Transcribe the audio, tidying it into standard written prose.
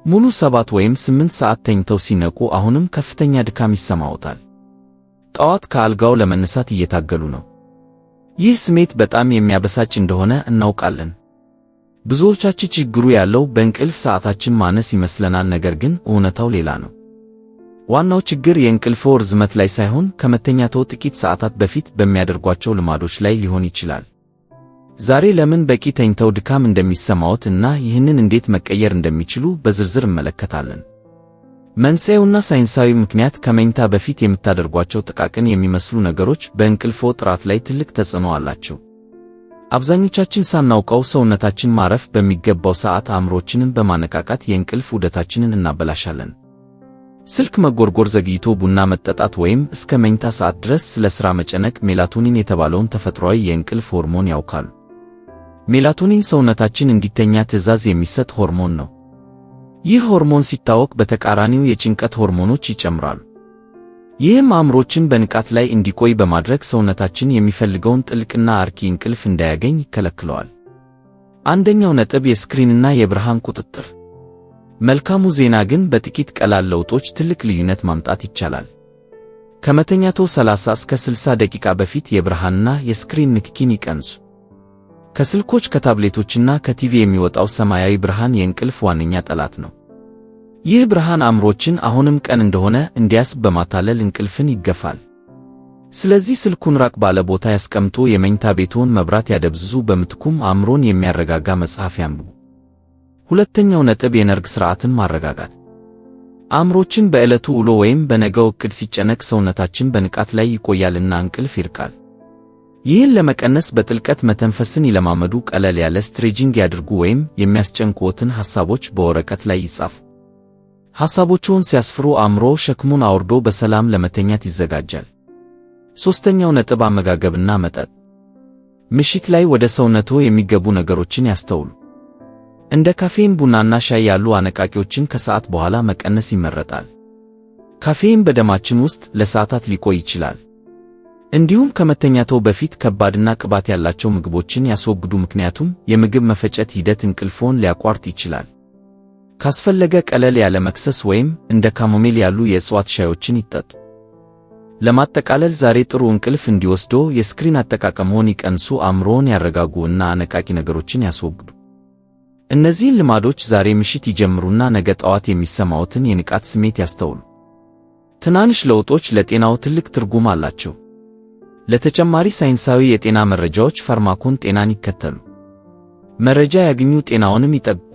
ሙሉ 7 ወይም 8 ሰዓት ተኝተው ሲነቁ አሁንም ከፍተኛ ድካም ይሰማዎታል። ጠዋት ከአልጋው ለመነሳት እየታገሉ ነው። ይህ ስሜት በጣም የሚያበሳጭ እንደሆነ እናውቃለን። ብዙዎቻችን ችግሩ ያለው በእንቅልፍ ሰዓታችን ማነስ ይመስለናል፣ ነገር ግን እውነታው ሌላ ነው። ዋናው ችግር የእንቅልፍዎ ርዝመት ላይ ሳይሆን ከመተኛትዎ ጥቂት ሰዓታት በፊት በሚያደርጓቸው ልማዶች ላይ ሊሆን ይችላል። ዛሬ ለምን በቂ ተኝተው ድካም እንደሚሰማዎት እና ይህንን እንዴት መቀየር እንደሚችሉ በዝርዝር እንመለከታለን። መንስኤውና ሳይንሳዊ ምክንያት ከመኝታ በፊት የምታደርጓቸው ጥቃቅን የሚመስሉ ነገሮች በእንቅልፍዎ ጥራት ላይ ትልቅ ተጽዕኖ አላቸው። አብዛኞቻችን ሳናውቀው ሰውነታችን ማረፍ በሚገባው ሰዓት አእምሮአችንን በማነቃቃት የእንቅልፍ ዑደታችንን እናበላሻለን። ስልክ መጎርጎር፣ ዘግይቶ ቡና መጠጣት ወይም እስከ መኝታ ሰዓት ድረስ ስለ ሥራ መጨነቅ ሜላቶኒን የተባለውን ተፈጥሯዊ የእንቅልፍ ሆርሞን ያውካሉ። ሜላቶኒን ሰውነታችን እንዲተኛ ትዕዛዝ የሚሰጥ ሆርሞን ነው። ይህ ሆርሞን ሲታወክ በተቃራኒው የጭንቀት ሆርሞኖች ይጨምራሉ። ይህም አእምሮአችን በንቃት ላይ እንዲቆይ በማድረግ ሰውነታችን የሚፈልገውን ጥልቅና አርኪ እንቅልፍ እንዳያገኝ ይከለክለዋል። አንደኛው ነጥብ የስክሪንና የብርሃን ቁጥጥር። መልካሙ ዜና ግን በጥቂት ቀላል ለውጦች ትልቅ ልዩነት ማምጣት ይቻላል። ከመተኛትዎ 30 እስከ 60 ደቂቃ በፊት የብርሃንና የስክሪን ንክኪን ይቀንሱ። ከስልኮች ከታብሌቶችና ከቲቪ የሚወጣው ሰማያዊ ብርሃን የእንቅልፍ ዋነኛ ጠላት ነው። ይህ ብርሃን አእምሮአችን አሁንም ቀን እንደሆነ እንዲያስብ በማታለል እንቅልፍን ይገፋል። ስለዚህ ስልኩን ራቅ ባለ ቦታ ያስቀምጡ፣ የመኝታ ቤትዎን መብራት ያደብዝዙ፣ በምትኩም አእምሮን የሚያረጋጋ መጽሐፍ ያንብቡ። ሁለተኛው ነጥብ የነርቭ ሥርዓትን ማረጋጋት። አእምሮአችን በዕለቱ ውሎ ወይም በነገው ዕቅድ ሲጨነቅ ሰውነታችን በንቃት ላይ ይቆያልና እንቅልፍ ይርቃል። ይህን ለመቀነስ በጥልቀት መተንፈስን ይለማመዱ፣ ቀለል ያለ ስትሬቺንግ ያድርጉ ወይም የሚያስጨንቅዎትን ሐሳቦች በወረቀት ላይ ይጻፉ። ሐሳቦችዎን ሲያስፍሩ አእምሮው ሸክሙን አውርዶ በሰላም ለመተኛት ይዘጋጃል። ሦስተኛው ነጥብ አመጋገብና መጠጥ። ምሽት ላይ ወደ ሰውነትዎ የሚገቡ ነገሮችን ያስተውሉ። እንደ ካፌን፣ ቡናና ሻይ ያሉ አነቃቂዎችን ከሰዓት በኋላ መቀነስ ይመረጣል። ካፌን በደማችን ውስጥ ለሰዓታት ሊቆይ ይችላል። እንዲሁም ከመተኛትዎ በፊት ከባድና ቅባት ያላቸው ምግቦችን ያስወግዱ፣ ምክንያቱም የምግብ መፈጨት ሂደት እንቅልፍዎን ሊያቋርጥ ይችላል። ካስፈለገ ቀለል ያለ መክሰስ ወይም እንደ ካሞሜል ያሉ የእጽዋት ሻዮችን ይጠጡ። ለማጠቃለል ዛሬ ጥሩ እንቅልፍ እንዲወስዶ የስክሪን አጠቃቀምዎን ይቀንሱ፣ አእምሮውን ያረጋጉ እና አነቃቂ ነገሮችን ያስወግዱ። እነዚህን ልማዶች ዛሬ ምሽት ይጀምሩና ነገ ጠዋት የሚሰማዎትን የንቃት ስሜት ያስተውሉ። ትናንሽ ለውጦች ለጤናው ትልቅ ትርጉም አላቸው። ለተጨማሪ ሳይንሳዊ የጤና መረጃዎች ፋርማኮን ጤናን ይከተሉ። መረጃ ያግኙ፣ ጤናውንም ይጠብቁ።